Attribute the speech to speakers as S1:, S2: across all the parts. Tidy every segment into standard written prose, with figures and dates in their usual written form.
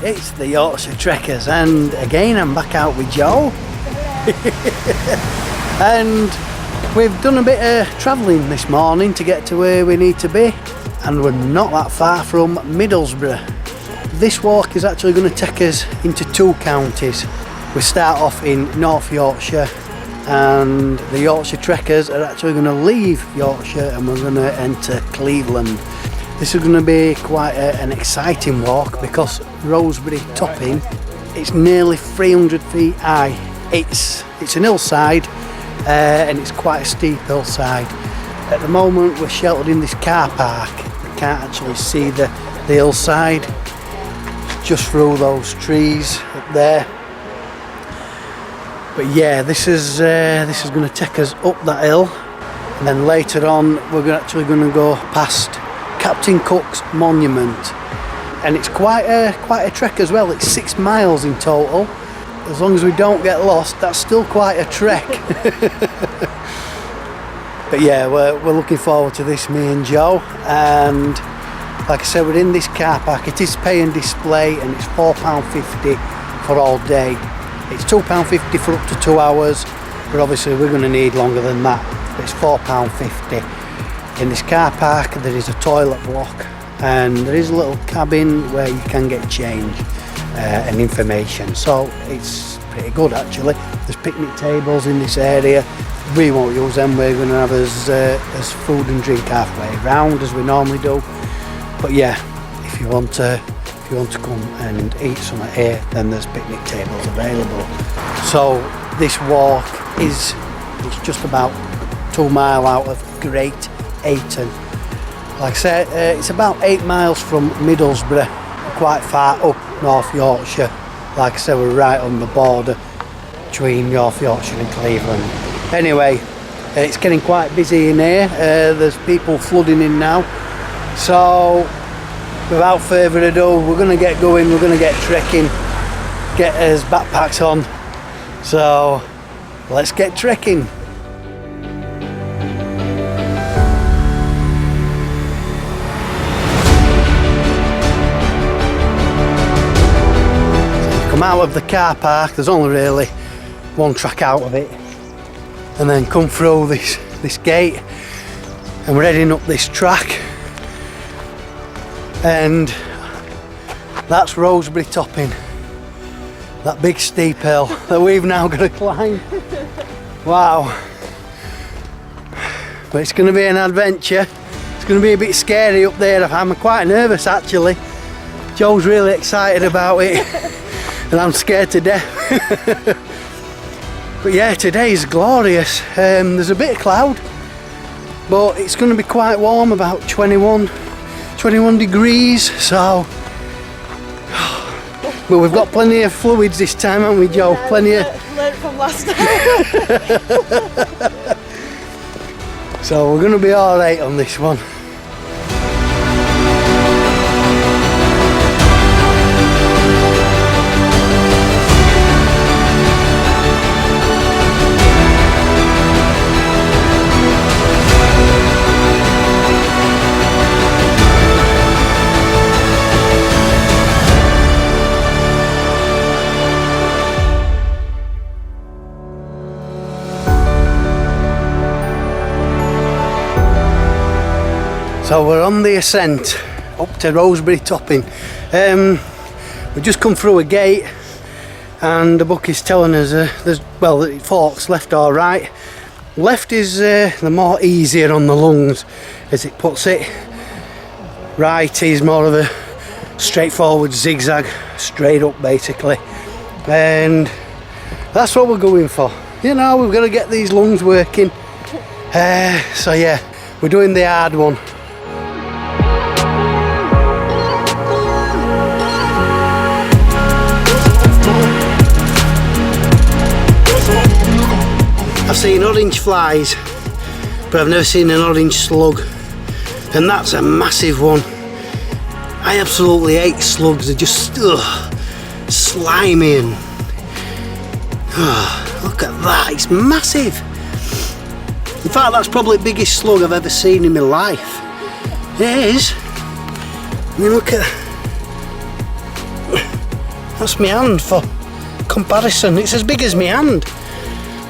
S1: it's the Yorkshire Trekkers, and again I'm back out with Joe. And we've done a bit of travelling this morning to get to where we need to be, and we're not that far from Middlesbrough. This walk is actually going to take us into 2 counties. We start off in North Yorkshire, and the Yorkshire Trekkers are actually going to leave Yorkshire and we're going to enter Cleveland. This is going to be quite an exciting walk because Roseberry Topping, it's nearly 300 feet high. It's an hillside, and it's quite a steep hillside. At the moment we're sheltered in this car park. We can't actually see the hillside, just through those trees up there. But yeah, this is going to take us up that hill, and then later on we're actually going to go past Captain Cook's monument, and it's quite a trek as well. It's 6 miles in total. As long as we don't get lost, that's still quite a trek. But yeah, we're looking forward to this, me and Joe. And like I said, we're in this car park. It is pay and display, and it's £4.50 for all day. It's £2.50 for up to 2 hours, but obviously we're going to need longer than that. It's £4.50. In this car park there is a toilet block, and there is a little cabin where you can get change and information, so it's pretty good actually. There's picnic tables in this area. We won't use them. We're going to have as food and drink halfway round as we normally do. But yeah, if you want to come and eat something here, then there's picnic tables available. So this walk it's just about 2 miles out of Great Ayton. Like I said, it's about 8 miles from Middlesbrough, quite far up North Yorkshire. Like I said, we're right on the border between North Yorkshire and Cleveland. Anyway, it's getting quite busy in here. There's people flooding in now. So without further ado, we're going to get going. We're going to get trekking, get us backpacks on. So let's get trekking. Come out of the car park, there's only really one track out of it, and then come through this gate, and we're heading up this track, and that's Roseberry Topping, that big steep hill that we've now got to climb. Wow, but it's going to be an adventure. It's going to be a bit scary up there. I'm quite nervous actually. Joe's really excited about it. And I'm scared to death. But yeah, today's glorious. There's a bit of cloud, but it's going to be quite warm, about 21 degrees. So, but we've got plenty of fluids this time, haven't we, Joe?
S2: Yeah,
S1: plenty of.
S2: Learned from last time.
S1: So we're going to be all right on this one. So we're on the ascent up to Roseberry Topping. We've just come through a gate, and the book is telling us it forks left or right. Left is the more easier on the lungs, as it puts it. Right is more of a straightforward zigzag, straight up basically, and that's what we're going for. You know, we've got to get these lungs working. So yeah, we're doing the hard one. I've seen orange flies, but I've never seen an orange slug, and that's a massive one. I absolutely hate slugs. They're just slimy and look at that, it's massive. In fact, that's probably the biggest slug I've ever seen in my life. It is. I mean, look at That's my hand for comparison. It's as big as my hand.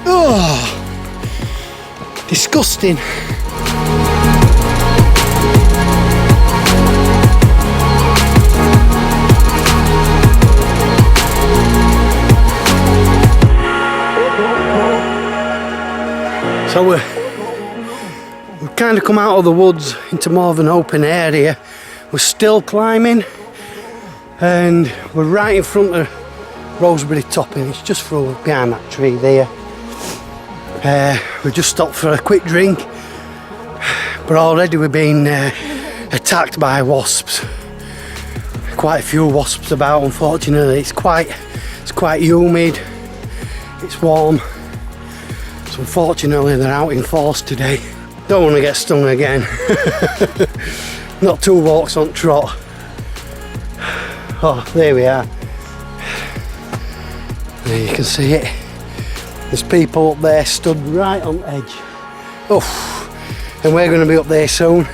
S1: Oh, disgusting. So we've kind of come out of the woods into more of an open area. We're still climbing and we're right in front of Roseberry Topping. It's just through behind that tree there. We just stopped for a quick drink, but already we've been attacked by wasps. Quite a few wasps about, unfortunately. It's quite humid, it's warm. So unfortunately they're out in force today. Don't want to get stung again. Not 2 walks on trot. Oh, there we are. There you can see it. There's people up there stood right on the edge. Oh, and we're going to be up there soon.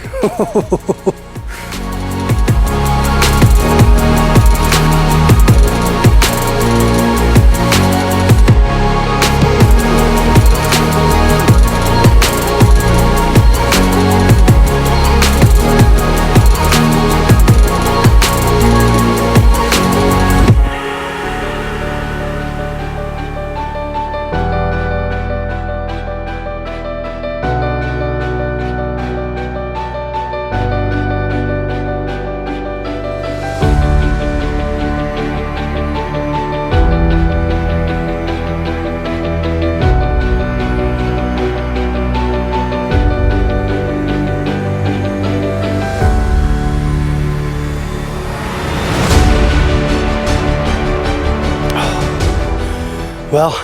S1: Well,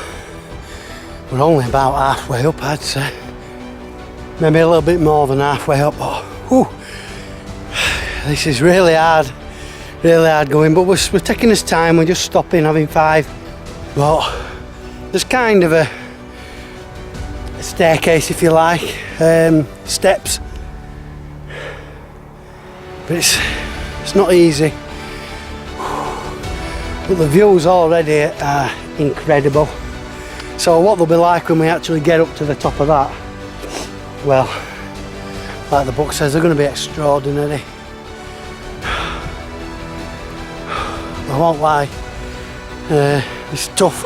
S1: we're only about halfway up, I'd say. Maybe a little bit more than halfway up, but whew, this is really hard going, but we're taking this time, we're just stopping, having 5. But there's kind of a staircase, if you like, steps, but it's not easy. But the views already are incredible. So what they'll be like when we actually get up to the top of that, well, like the book says, they're going to be extraordinary. I won't lie, it's tough.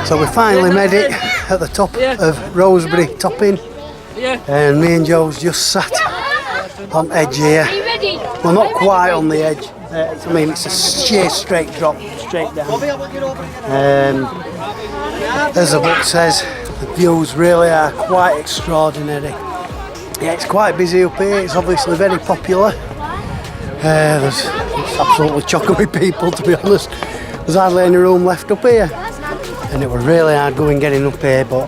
S1: So we finally made it at the top of Roseberry Topping, and me and Joe's just sat on edge here. Well, not quite on the edge. I mean, it's a sheer straight drop, straight down. As the book says, the views really are quite extraordinary. Yeah, it's quite busy up here. It's obviously very popular. It's absolutely chocker with people, to be honest. There's hardly any room left up here. And it was really hard going getting up here, but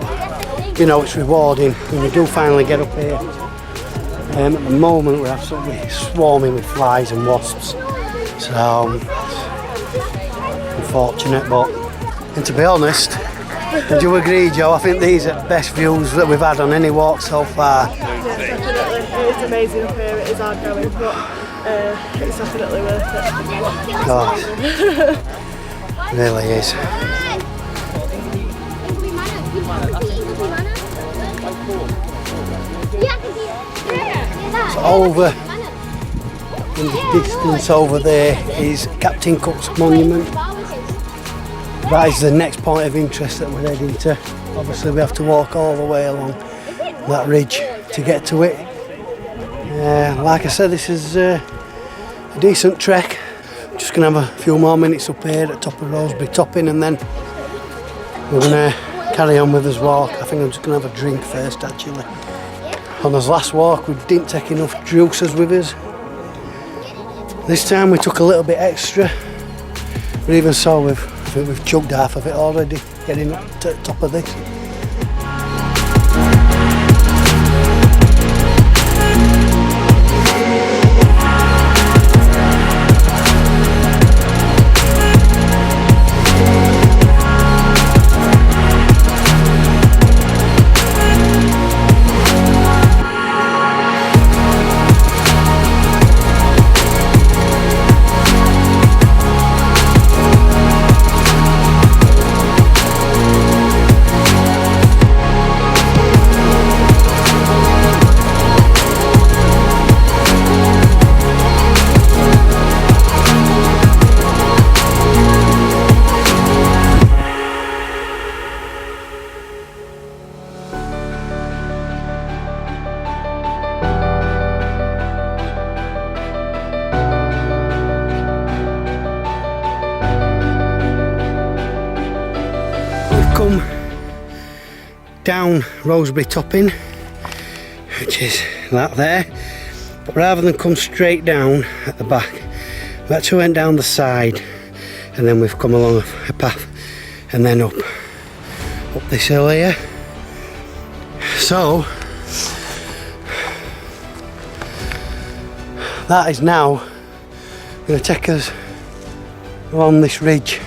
S1: you know, it's rewarding when you do finally get up here. At the moment we're absolutely swarming with flies and wasps, so unfortunate, but, and to be honest, would you agree, Joe, I think these are the best views that we've had on any walk so far.
S2: Yeah, definitely. It's amazing up here, it is hard going, but it's definitely worth it.
S1: God, really is. So over in the distance over there is Captain Cook's Monument. That is the next point of interest that we're heading to. Obviously we have to walk all the way along that ridge to get to it. Like I said, this is a decent trek. just going to have a few more minutes up here at the top of Roseberry Topping, and then we're going to carry on with this walk. I think I'm just going to have a drink first actually. On this last walk we didn't take enough juices with us. This time we took a little bit extra, but even so I think we've chugged half of it already, getting up to the top of this. Come down Roseberry Topping, which is that there, but rather than come straight down at the back, we actually went down the side, and then we've come along a path and then up this hill here. So that is now going to take us along this ridge.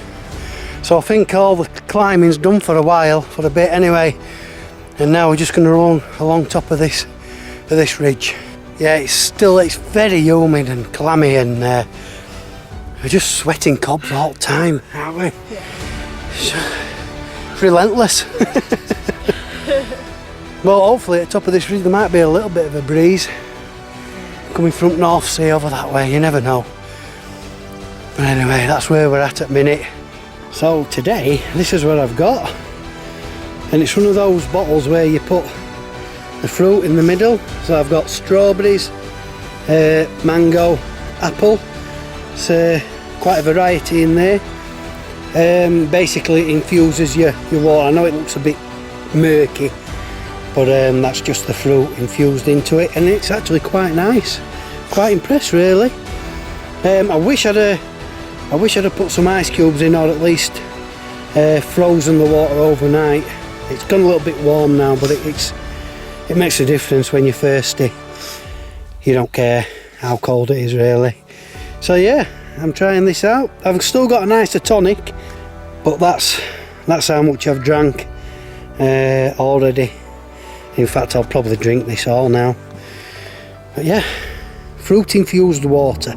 S1: So I think all the climbing's done for a while, for a bit anyway, and now we're just going to run along top of this ridge. Yeah, it's very humid and clammy, and we're just sweating cobs all the time, aren't we?
S2: Yeah.
S1: It's relentless. Well, hopefully at the top of this ridge there might be a little bit of a breeze coming from North Sea over that way, you never know. But anyway, that's where we're at minute. So today, this is what I've got, and it's one of those bottles where you put the fruit in the middle. So I've got strawberries, mango, apple. It's quite a variety in there. Basically it infuses your water. I know it looks a bit murky, but that's just the fruit infused into it, and it's actually quite nice. Quite impressed really. I wish I'd have put some ice cubes in, or at least frozen the water overnight. It's gone a little bit warm now, but it makes a difference when you're thirsty. You don't care how cold it is really. So yeah, I'm trying this out. I've still got an isotonic, but that's how much I've drank already. In fact, I'll probably drink this all now. But yeah, fruit infused water.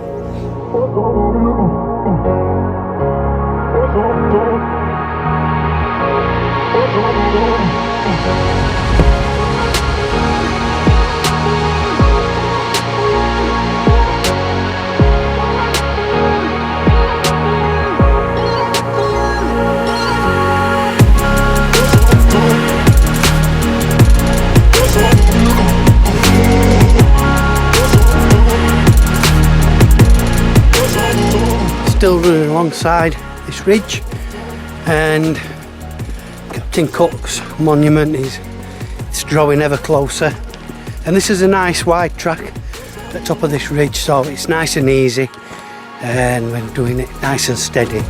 S1: Still running alongside this ridge, and Captain Cook's monument is drawing ever closer, and this is a nice wide track at the top of this ridge, so it's nice and easy, and we're doing it nice and steady.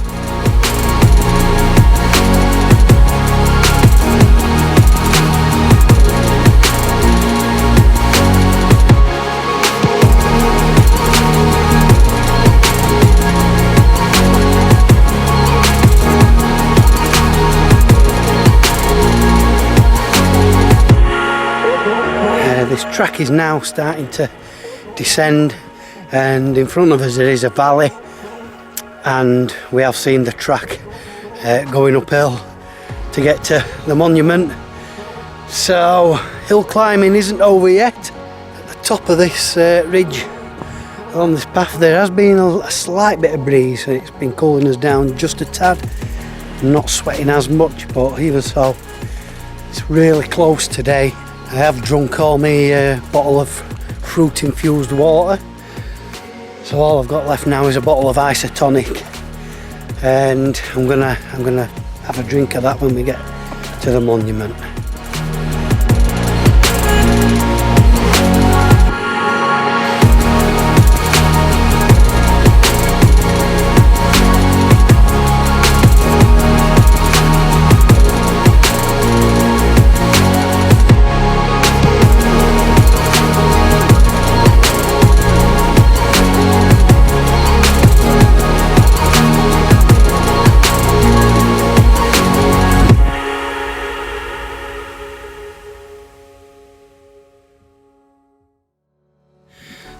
S1: This track is now starting to descend, and in front of us there is a valley, and we have seen the track going uphill to get to the monument. So hill climbing isn't over yet. At the top of this ridge along this path there has been a slight bit of breeze, and it's been cooling us down just a tad. I'm not sweating as much, but even so it's really close today. I have drunk all my bottle of fruit infused water, So all I've got left now is a bottle of isotonic, and I'm gonna have a drink of that when we get to the monument.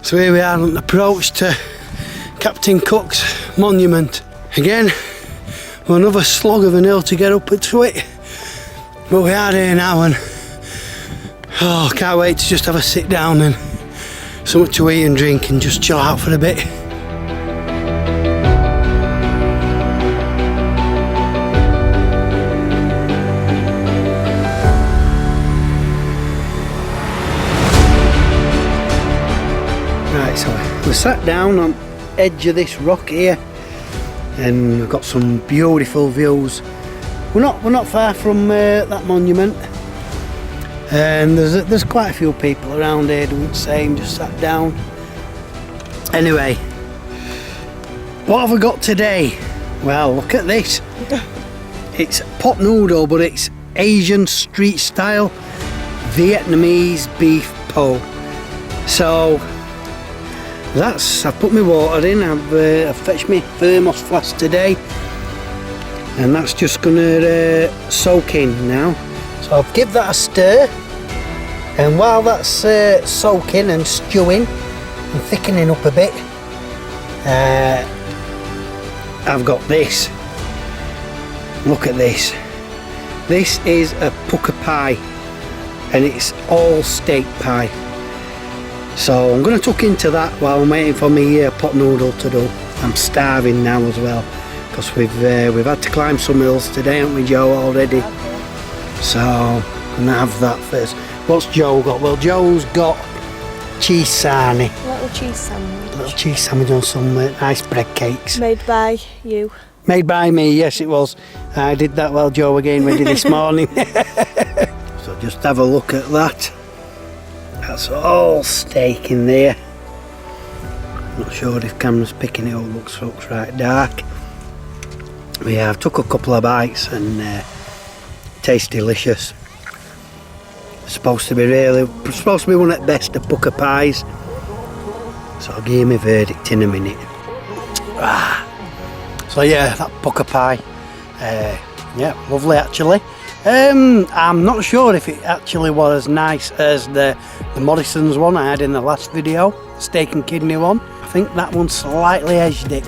S1: So here we are on the approach to Captain Cook's monument. Again, another slog of an hill to get up to it. But we are here now and oh, can't wait to just have a sit down and something to eat and drink and just chill out for a bit. Right, so we sat down on the edge of this rock here and we've got some beautiful views. We're not far from that monument, and there's quite a few people around here doing the same, just sat down. Anyway, what have I got today? Well, look at this. It's pot noodle, but it's Asian street style Vietnamese beef po. So I've put my water in, I've fetched my thermos flask today, and that's just gonna soak in now. So I've give that a stir, and while that's soaking and stewing and thickening up a bit, I've got this. Look at this. This is a pucker pie, and it's all steak pie. So I'm going to tuck into that while I'm waiting for my pot noodle to do. I'm starving now as well, because we've had to climb some hills today, haven't we, Joe, already? So I'm going to have that first. What's Joe got? Well, Joe's got cheese sarnie.
S2: Little cheese sandwich.
S1: Little cheese sandwich on some nice bread cakes.
S2: Made by you.
S1: Made by me, yes it was. I did that while Joe again ready this morning. So just have a look at that. That's all steak in there. Not sure if camera's picking it up, looks right dark. But yeah, I've took a couple of bites and tastes delicious. Supposed to be one at best of pucker pies. So I'll give you my verdict in a minute. So yeah, that pucker pie, yeah, lovely actually. I'm not sure if it actually was as nice as the Morrison's one I had in the last video, steak and kidney one. I think that one slightly edged it.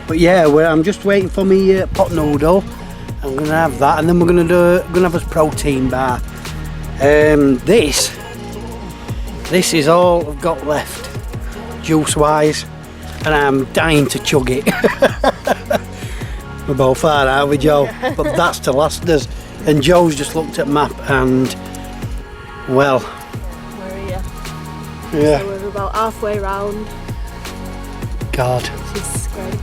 S1: But yeah, I'm just waiting for me pot noodle. I'm gonna have that, and then we're gonna have a protein bar. This is all I've got left, juice wise, and I'm dying to chug it. We're both far out with Joe, but that's to last us. And Joe's just looked at map and, well,
S2: Where are you?
S1: Yeah.
S2: So we're about halfway round.
S1: God.
S2: This is great.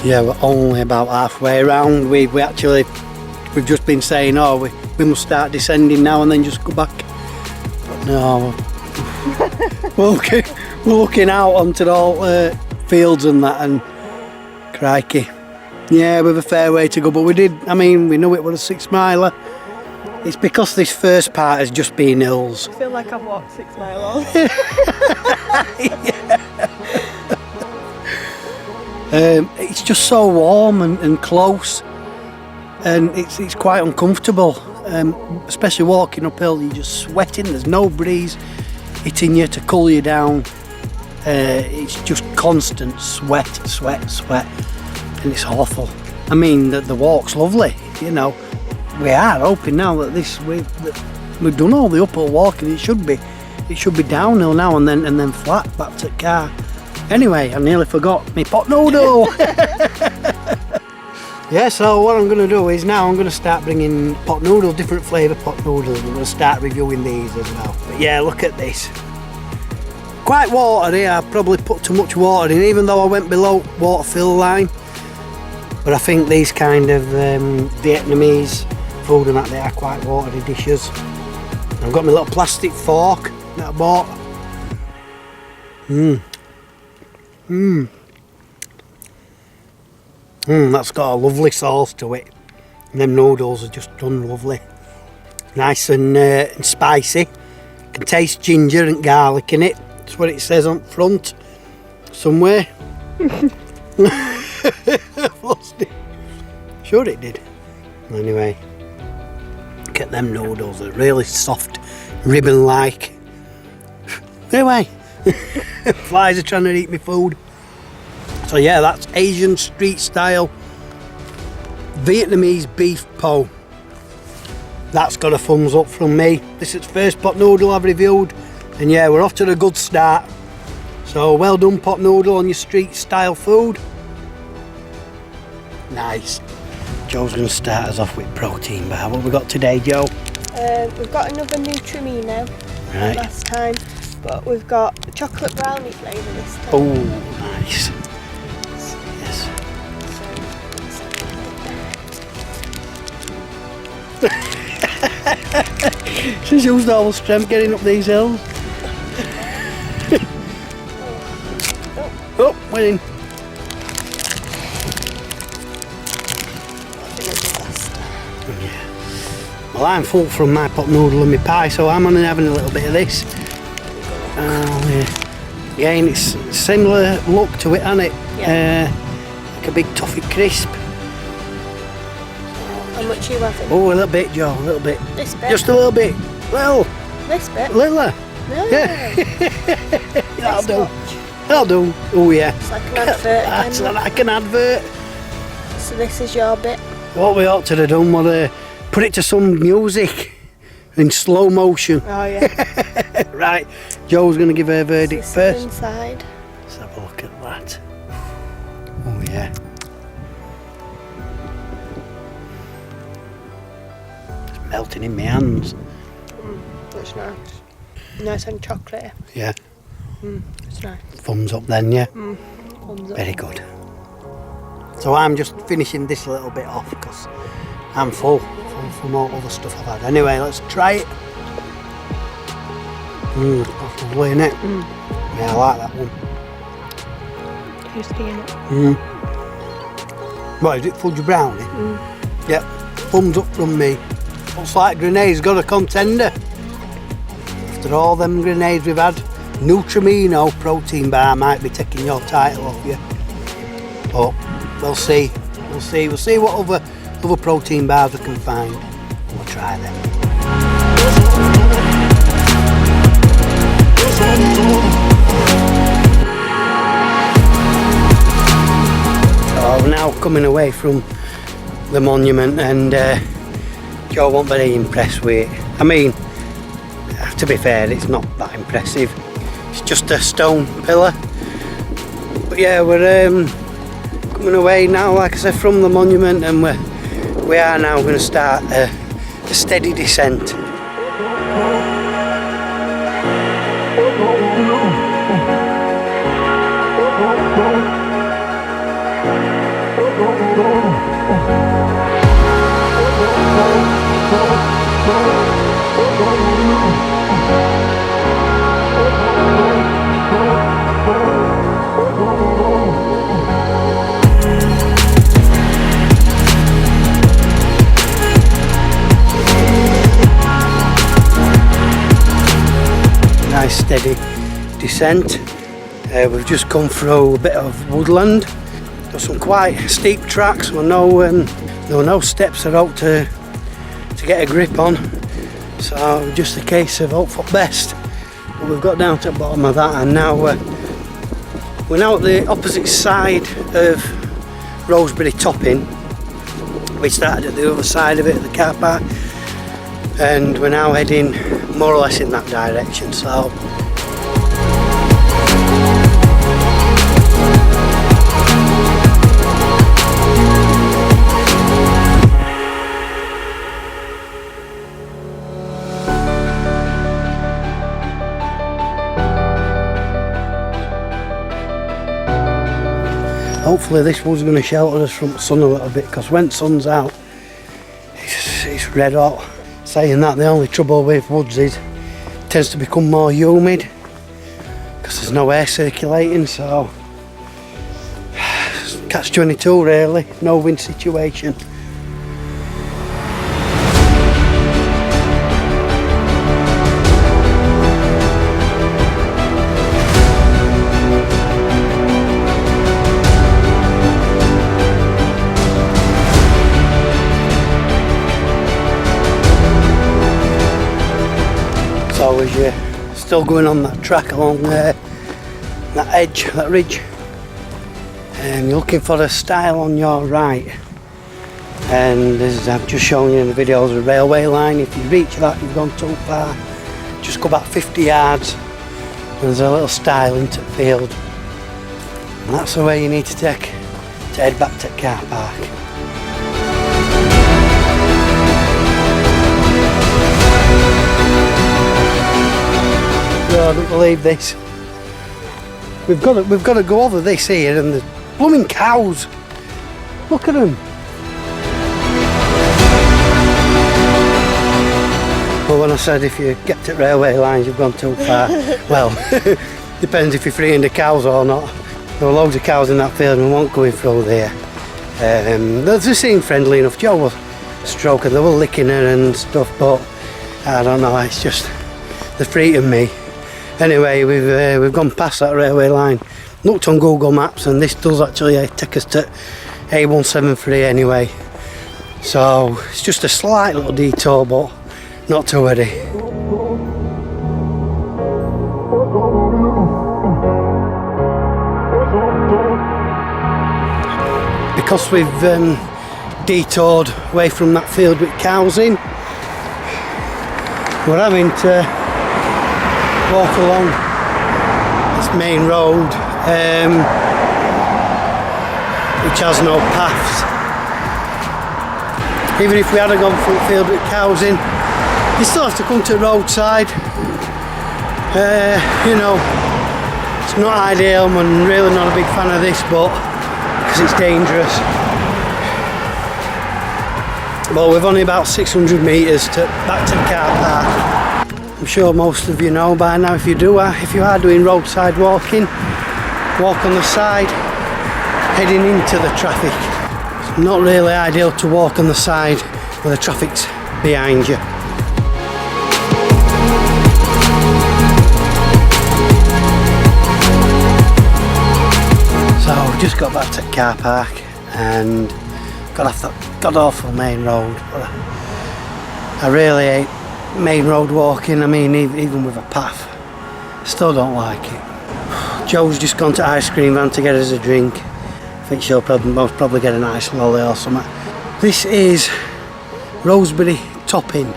S1: Yeah, we're only about halfway around. We've just been saying, oh, we must start descending now and then just go back. But no, we're looking out onto all fields and that, and crikey. Yeah, we've a fair way to go, but we knew it was a 6 miler. It's because this first part has just been hills.
S2: I feel like I've walked 6 miles.
S1: It's just so warm and close, and it's quite uncomfortable, especially walking uphill. You're just sweating, there's no breeze hitting you to cool you down. It's just constant sweat, and it's awful. I mean, the walk's lovely, you know. We are hoping now that we've done all the uphill walking. It should be downhill now and then flat back to the car. Anyway, I nearly forgot my pot noodle. Yeah, so what I'm going to do is now I'm going to start bringing pot noodles, different flavour pot noodles. I'm going to start reviewing these as well. But yeah, look at this. quite watery. I probably put too much water in, even though I went below water fill line. But I think these kind of Vietnamese food and that, they are quite watery dishes. I've got my little plastic fork that I bought. That's got a lovely sauce to it. And them noodles are just done lovely. Nice and spicy. Can taste ginger and garlic in it. That's what it says on front somewhere. Lost it. Sure it did. Anyway, get them noodles. They're really soft, ribbon-like. Anyway, flies are trying to eat my food. So yeah, that's Asian street style Vietnamese beef po. That's got a thumbs up from me. This is the first pot noodle I've reviewed, and yeah, we're off to a good start. So well done, pot noodle, on your street style food. Nice. Joe's going to start us off with protein bar. What have we got today, Joe?
S2: We've got another Nutrimino
S1: Right.
S2: last time, but we've got chocolate brownie flavour this time.
S1: Oh, nice. Yes. She's used all her strength getting up these hills. Oh, went in. Well, I'm full from my pot noodle and my pie, so I'm only having a little bit of this. Yeah. Again, it's similar look to it, isn't it?
S2: Yeah.
S1: Like a big toffee crisp.
S2: How much are you having?
S1: Oh, a little bit, Joe, a little bit.
S2: This bit?
S1: Just a little bit. Well,
S2: This bit?
S1: littler.
S2: No.
S1: Yeah. That'll
S2: This
S1: do.
S2: much.
S1: That'll do. Oh, yeah.
S2: It's like an advert.
S1: That's
S2: kind of.
S1: like an advert.
S2: So this is your bit.
S1: What we ought to have done was put it to some music in slow motion.
S2: Oh yeah.
S1: Right, Joe's going to give her verdict
S2: This is
S1: first.
S2: inside.
S1: Let's have a look at that. Oh yeah. It's melting in my hands.
S2: That's nice. Nice and chocolatey.
S1: Yeah,
S2: It's nice.
S1: thumbs up then, yeah.
S2: Thumbs up.
S1: Very good. So I'm just finishing this a little bit off because I'm full from all other stuff I've had. Anyway, let's try it. That's lovely, isn't it? Yeah, I like that one.
S2: Tasty, innit?
S1: What is it, fudge brownie? Yep, thumbs up from me. Looks like Grenade's got a contender. After all them grenades we've had, Nutrimino protein bar might be taking your title off you. But we'll see. We'll see what other protein bars we can find. We'll try them. So we're now coming away from the monument, and Joe wasn't very impressed with it. I mean, to be fair, it's not that impressive. It's just a stone pillar. But yeah, we're coming away now, like I said, from the monument, and we are now going to start a steady descent. Nice steady descent. We've just come through a bit of woodland. Got some quite steep tracks with no steps are out to get a grip on. So just a case of hope for best. But we've got down to the bottom of that, and now we're now at the opposite side of Roseberry Topping. We started at the other side of it, the car park, and we're now heading more or less in that direction. So hopefully this wood's going to shelter us from the sun a little bit, because when the sun's out it's red hot. Saying that, the only trouble with woods is it tends to become more humid because there's no air circulating, so catch-22 really, no win situation. So as you're still going on that track along there, that edge, that ridge, and you're looking for a stile on your right, and as I've just shown you in the video, there's a railway line. If you reach that, you've gone too far. Just go about 50 yards and there's a little stile into the field, and that's the way you need to take to head back to the car park. I don't believe this. We've got to go over this here, and the blooming cows. Look at them. Well, when I said if you get to railway lines, you've gone too far. Well, depends if you're freeing the cows or not. There were loads of cows in that field and we weren't going through there. They seemed friendly enough. Joe was stroking, they were licking her and stuff, but I don't know. It's just they're frightened me. Anyway, we've gone past that railway line, looked on Google Maps, and this does actually take us to A173 anyway. So it's just a slight little detour, but not to worry. Because we've detoured away from that field with cows in, we're having to walk along this main road, which has no paths. Even if we had gone through the field with cows in, you still have to come to the roadside. You know, it's not ideal. I'm really not a big fan of this, but because it's dangerous. Well, we've only about 600 metres back to the car park. I'm sure most of you know by now. If you are doing roadside walking, walk on the side, heading into the traffic. It's not really ideal to walk on the side where the traffic's behind you. So we just got back to the car park and got off that god-awful main road. I really hate main road walking. I mean, even with a path, still don't like it. Joe's just gone to ice cream van to get us a drink. I think she'll probably get a nice lolly or something. This is Roseberry Topping.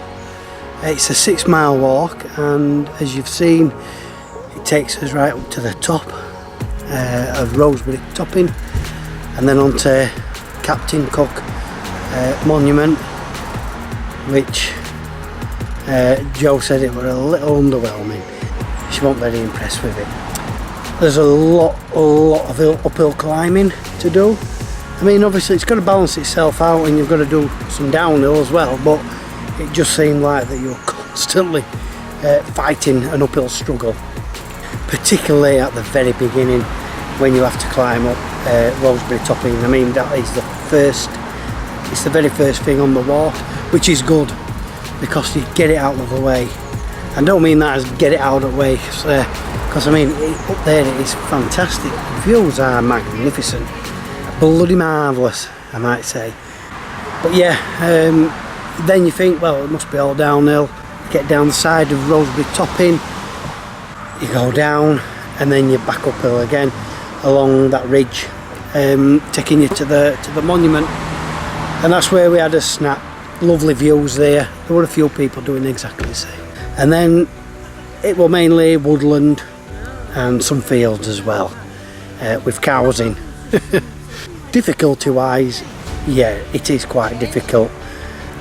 S1: It's a 6-mile walk, and as you've seen, it takes us right up to the top of Roseberry Topping, and then onto Captain Cook Monument, which Joe said it were a little underwhelming. She wasn't very impressed with it. There's a lot of uphill climbing to do. I mean, obviously it's got to balance itself out, and you've got to do some downhill as well, but it just seemed like that you were constantly fighting an uphill struggle, particularly at the very beginning when you have to climb up Roseberry Topping. I mean, that is it's the very first thing on the walk, which is good, because you get it out of the way. I don't mean that as get it out of the way, because I mean up there it is fantastic. The views are magnificent, bloody marvellous, I might say. But yeah, then you think, well, it must be all downhill. You get down the side of Roseberry Topping, you go down, and then you're back uphill again along that ridge, taking you to the monument, and that's where we had a snap. Lovely views there. There were a few people doing exactly the same. And then it were mainly woodland and some fields as well, with cows in. Difficulty wise, yeah, it is quite difficult.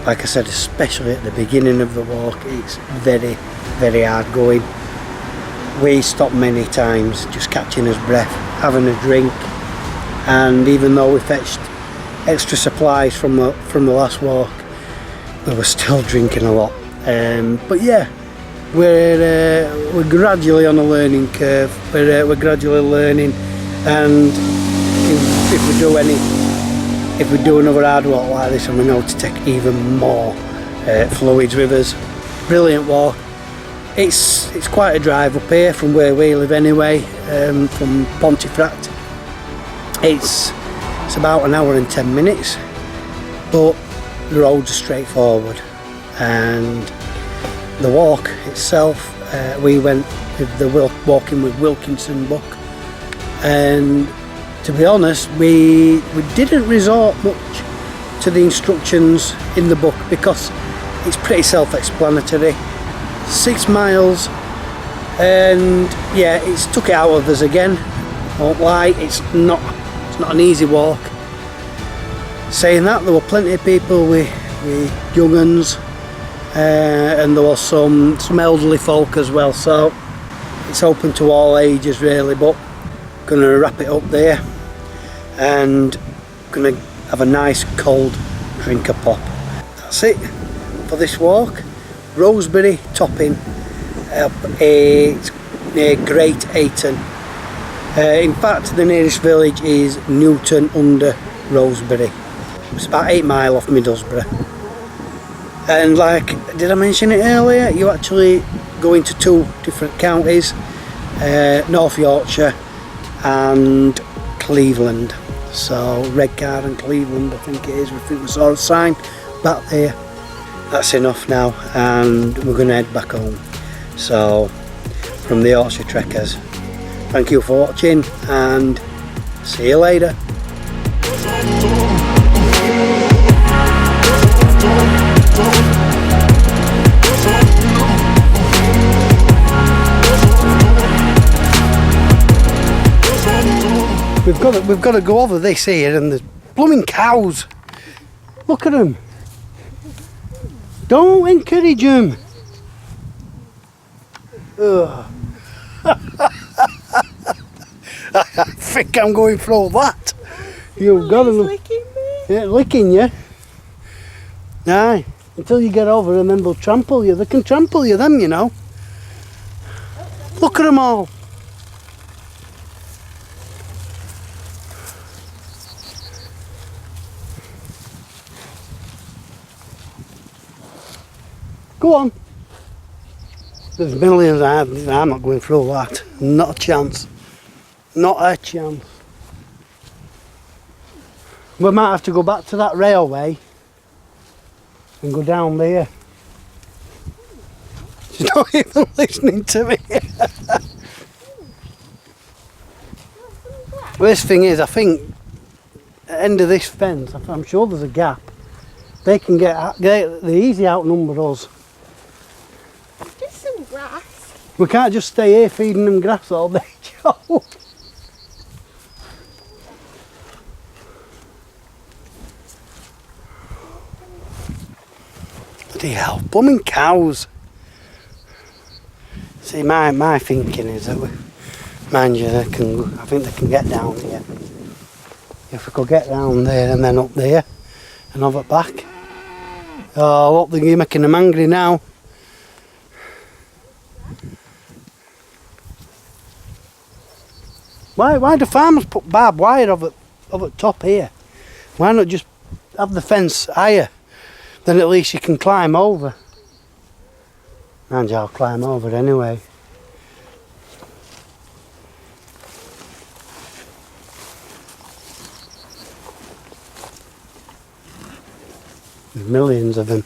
S1: Like I said, especially at the beginning of the walk, it's very, very hard going. We stopped many times, just catching his breath, having a drink, and even though we fetched extra supplies from the last walk, we were still drinking a lot. But yeah, we're gradually on a learning curve. We're gradually learning, and if we do another hard walk like this, and we know to take even more fluids with us. Brilliant walk. It's quite a drive up here from where we live anyway, from Pontefract. It's about an hour and 10 minutes, but the roads are straightforward, and the walk itself, we went with the walking with Wilkinson book, and to be honest, we didn't resort much to the instructions in the book because it's pretty self-explanatory. 6 miles, and yeah, it's took it out of us again. Won't lie, it's not an easy walk. Saying that, there were plenty of people with young uns, and there was some elderly folk as well, so it's open to all ages really. But gonna wrap it up there, and gonna have a nice cold drink of pop. That's it for this walk. Roseberry Topping up near Great Ayton. In fact, the nearest village is Newton under Roseberry. It's about 8 miles off Middlesbrough. And like, did I mention it earlier? You actually go into 2 different counties, North Yorkshire and Cleveland. So Redcar and Cleveland, I think it is. I think we saw a sign back there. That's enough now, and we're going to head back home. So, from the Yorkshire Trekkers, thank you for watching, and see you later. We've got to go over this here, and there's blooming cows. Look at them. Don't encourage them. I think I'm going through that. You've got them.
S2: Licking me.
S1: Yeah, licking you. Aye, until you get over, and then they'll trample you. They can trample you, them, you know. Look at them all. Go on. There's millions. I'm not going through that. Not a chance. Not a chance. We might have to go back to that railway and go down there. She's not even listening to me. Well, this thing is, I think at the end of this fence, I'm sure there's a gap. They can they easily outnumber us.
S2: Just some grass.
S1: We can't just stay here feeding them grass all day, Joe. Bloody hell, blooming cows. See, my thinking is that mind you, I think they can get down here. If we could get down there and then up there and have it back. Oh, look, you're making them angry now. Why do farmers put barbed wire over the top here? Why not just have the fence higher? Then at least you can climb over. And I'll climb over anyway. There's millions of them.